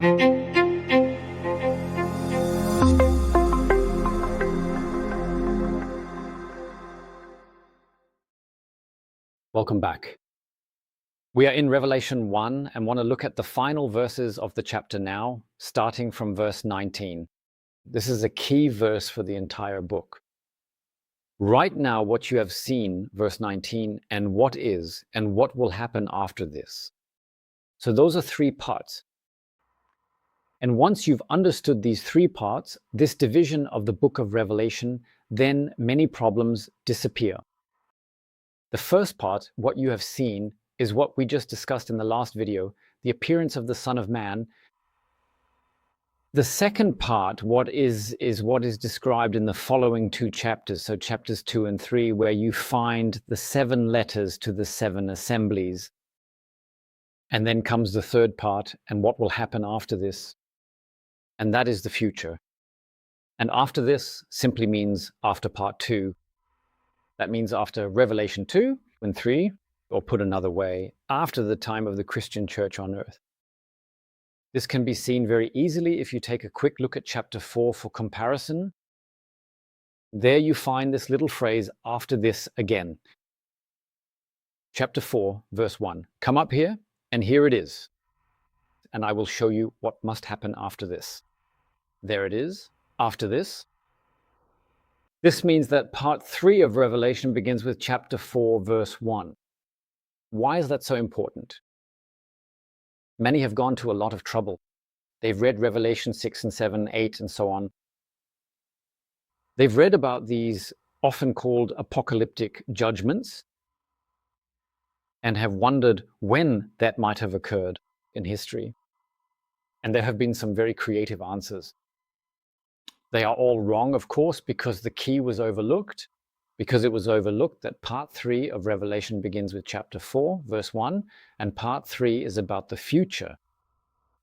Welcome back. We are in Revelation 1 and want to look at the final verses of the chapter now, starting from verse 19. This is a key verse for the entire book. Write now what you have seen, verse 19, and what is, and what will happen after this. So those are three parts. And once you've understood these three parts, this division of the book of Revelation, then many problems disappear. The first part, what you have seen, is what we just discussed in the last video, the appearance of the Son of Man. The second part, what is what is described in the following two chapters, so chapters 2 and 3, where you find the 7 letters to the 7 assemblies. And then comes the third part, and what will happen after this. And that is the future. And after this simply means after part 2. That means after Revelation 2 and 3, or put another way, after the time of the Christian church on earth. This can be seen very easily if you take a quick look at chapter 4 for comparison. There you find this little phrase, after this again. Chapter 4, verse 1. Come up here, and here it is. And I will show you what must happen after this. There it is, after this. This means that part 3 of Revelation begins with chapter 4, verse 1. Why is that so important? Many have gone to a lot of trouble. They've read Revelation 6 and 7, 8, and so on. They've read about these often called apocalyptic judgments and have wondered when that might have occurred in history. And there have been some very creative answers. They are all wrong, of course, because the key was overlooked, because it was overlooked that part 3 of Revelation begins with chapter 4, verse 1, and part 3 is about the future.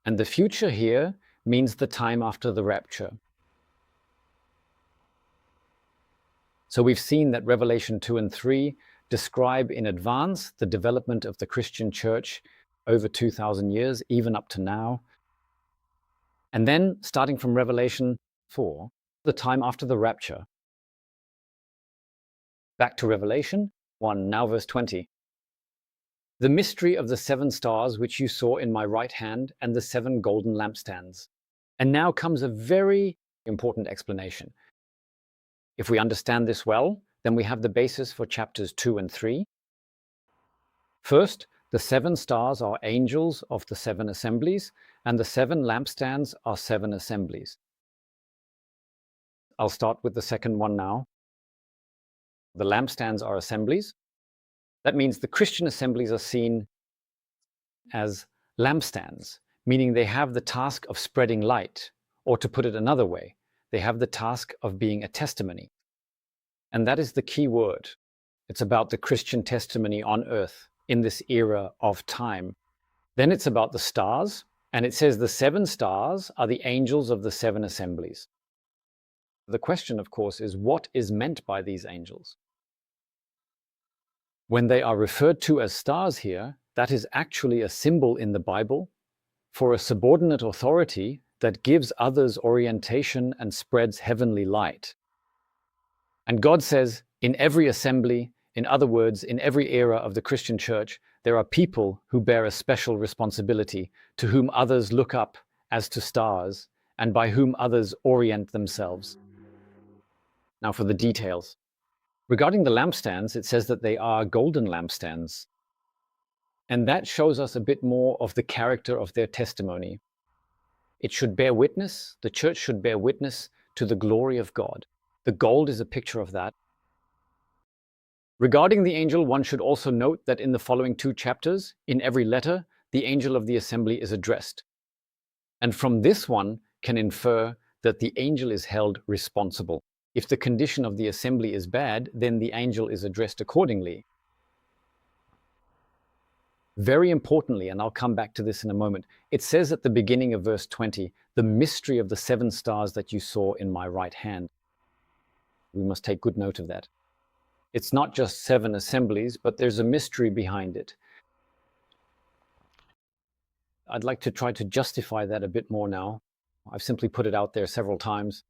And the future here means the time after the rapture. So we've seen that Revelation 2 and 3 describe in advance the development of the Christian church over 2,000 years, even up to now. And then, starting from Revelation 4, the time after the rapture. Back to Revelation 1, now verse 20. The mystery of the 7 stars which you saw in my right hand and the 7 golden lampstands. And now comes a very important explanation. If we understand this well, then we have the basis for chapters 2 and 3. First, the 7 stars are angels of the 7 assemblies, and the 7 lampstands are 7 assemblies. I'll start with the second one now. The lampstands are assemblies. That means the Christian assemblies are seen as lampstands, meaning they have the task of spreading light, or to put it another way, they have the task of being a testimony. And that is the key word. It's about the Christian testimony on earth in this era of time. Then it's about the stars, and it says the 7 stars are the angels of the 7 assemblies. The question, of course, is what is meant by these angels? When they are referred to as stars here, that is actually a symbol in the Bible for a subordinate authority that gives others orientation and spreads heavenly light. And God says, in every assembly, in other words, in every era of the Christian church, there are people who bear a special responsibility, to whom others look up as to stars, and by whom others orient themselves. Now for the details. Regarding the lampstands, it says that they are golden lampstands. And that shows us a bit more of the character of their testimony. It should bear witness, the church should bear witness to the glory of God. The gold is a picture of that. Regarding the angel, one should also note that in the following 2 chapters, in every letter, the angel of the assembly is addressed. And from this one can infer that the angel is held responsible. If the condition of the assembly is bad, then the angel is addressed accordingly. Very importantly, and I'll come back to this in a moment, it says at the beginning of verse 20, the mystery of the 7 stars that you saw in my right hand. We must take good note of that. It's not just 7 assemblies, but there's a mystery behind it. I'd like to try to justify that a bit more now. I've simply put it out there several times.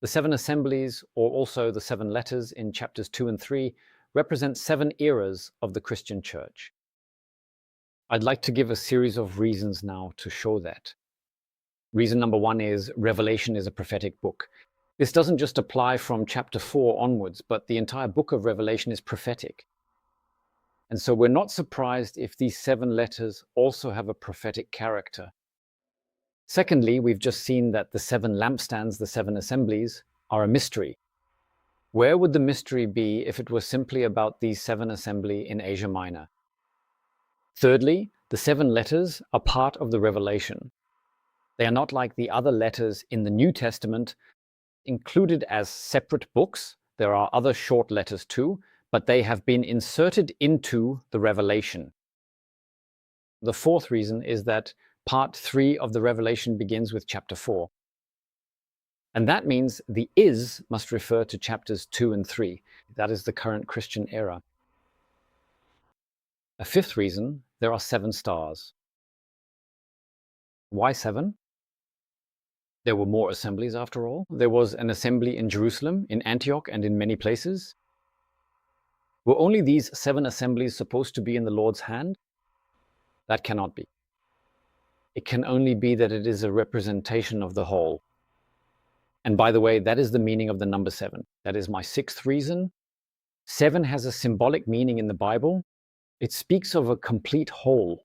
The 7 assemblies, or also the 7 letters in chapters 2 and 3, represent 7 eras of the Christian church. I'd like to give a series of reasons now to show that. Reason number 1 is Revelation is a prophetic book. This doesn't just apply from chapter 4 onwards, but the entire book of Revelation is prophetic. And so we're not surprised if these 7 letters also have a prophetic character. Secondly, we've just seen that the 7 lampstands, the 7 assemblies, are a mystery. Where would the mystery be if it were simply about these 7 assemblies in Asia Minor? Thirdly, the 7 letters are part of the Revelation. They are not like the other letters in the New Testament, included as separate books. There are other short letters too, but they have been inserted into the Revelation. The fourth reason is that part 3 of the Revelation begins with chapter 4. And that means the is must refer to chapters 2 and 3. That is the current Christian era. A fifth reason, there are 7 stars. Why 7? There were more assemblies after all. There was an assembly in Jerusalem, in Antioch, and in many places. Were only these 7 assemblies supposed to be in the Lord's hand? That cannot be. It can only be that it is a representation of the whole. And by the way, that is the meaning of the number 7. That is my 6th reason. 7 has a symbolic meaning in the Bible. It speaks of a complete whole.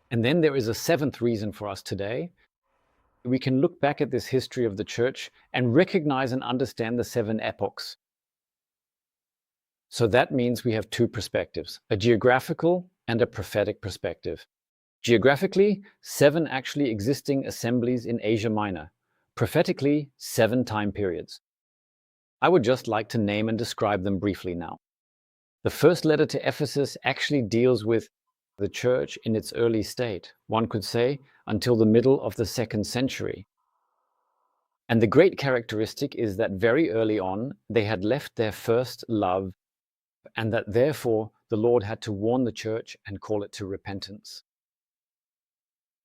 And then there is a 7th reason for us today. We can look back at this history of the church and recognize and understand the 7 epochs. So that means we have 2 perspectives, a geographical and a prophetic perspective. Geographically, 7 actually existing assemblies in Asia Minor. Prophetically, 7 time periods. I would just like to name and describe them briefly now. The first letter to Ephesus actually deals with the church in its early state, one could say, until the middle of the 2nd century. And the great characteristic is that very early on, they had left their first love, and that therefore the Lord had to warn the church and call it to repentance.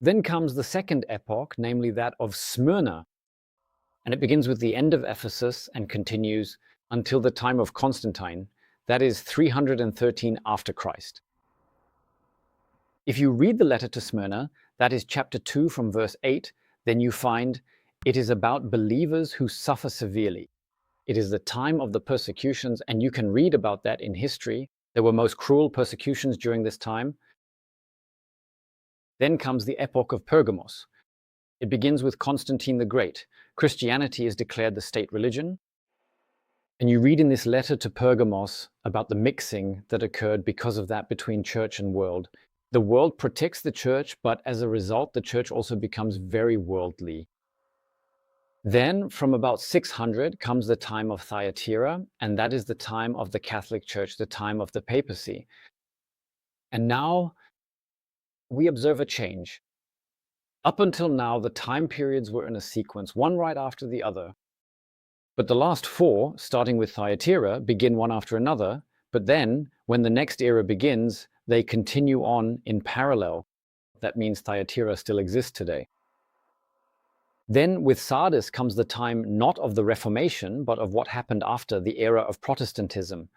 Then comes the second epoch, namely that of Smyrna, and it begins with the end of Ephesus and continues until the time of Constantine, that is 313 after Christ. If you read the letter to Smyrna, that is chapter 2 from verse 8, then you find it is about believers who suffer severely. It is the time of the persecutions, and you can read about that in history. There were most cruel persecutions during this time. Then comes the epoch of Pergamos. It begins with Constantine the Great. Christianity is declared the state religion. And you read in this letter to Pergamos about the mixing that occurred because of that between church and world. The world protects the church, but as a result, the church also becomes very worldly. Then, from about 600, comes the time of Thyatira, and that is the time of the Catholic Church, the time of the papacy. And now we observe a change. Up until now, the time periods were in a sequence, one right after the other. But the last 4, starting with Thyatira, begin one after another, but then, when the next era begins, they continue on in parallel. That means Thyatira still exists today. Then with Sardis comes the time not of the Reformation, but of what happened after the era of Protestantism.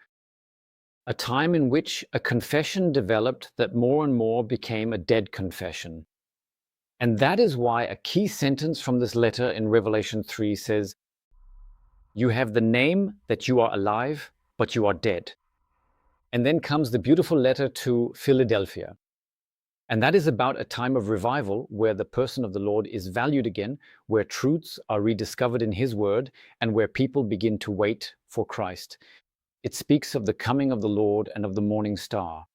A time in which a confession developed that more and more became a dead confession. And that is why a key sentence from this letter in Revelation 3 says, "You have the name that you are alive, but you are dead." And then comes the beautiful letter to Philadelphia. And that is about a time of revival where the person of the Lord is valued again, where truths are rediscovered in His word, and where people begin to wait for Christ. It speaks of the coming of the Lord and of the morning star.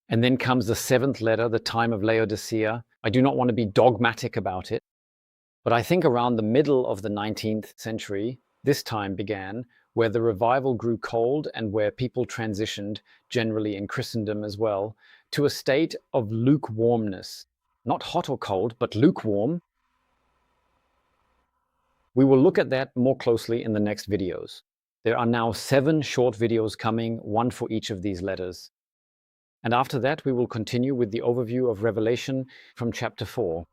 And then comes the 7th letter, the time of Laodicea. I do not want to be dogmatic about it, but I think around the middle of the 19th century, this time began, where the revival grew cold and where people transitioned, generally in Christendom as well, to a state of lukewarmness. Not hot or cold, but lukewarm. We will look at that more closely in the next videos. There are now 7 short videos coming, one for each of these letters. And after that, we will continue with the overview of Revelation from chapter 4.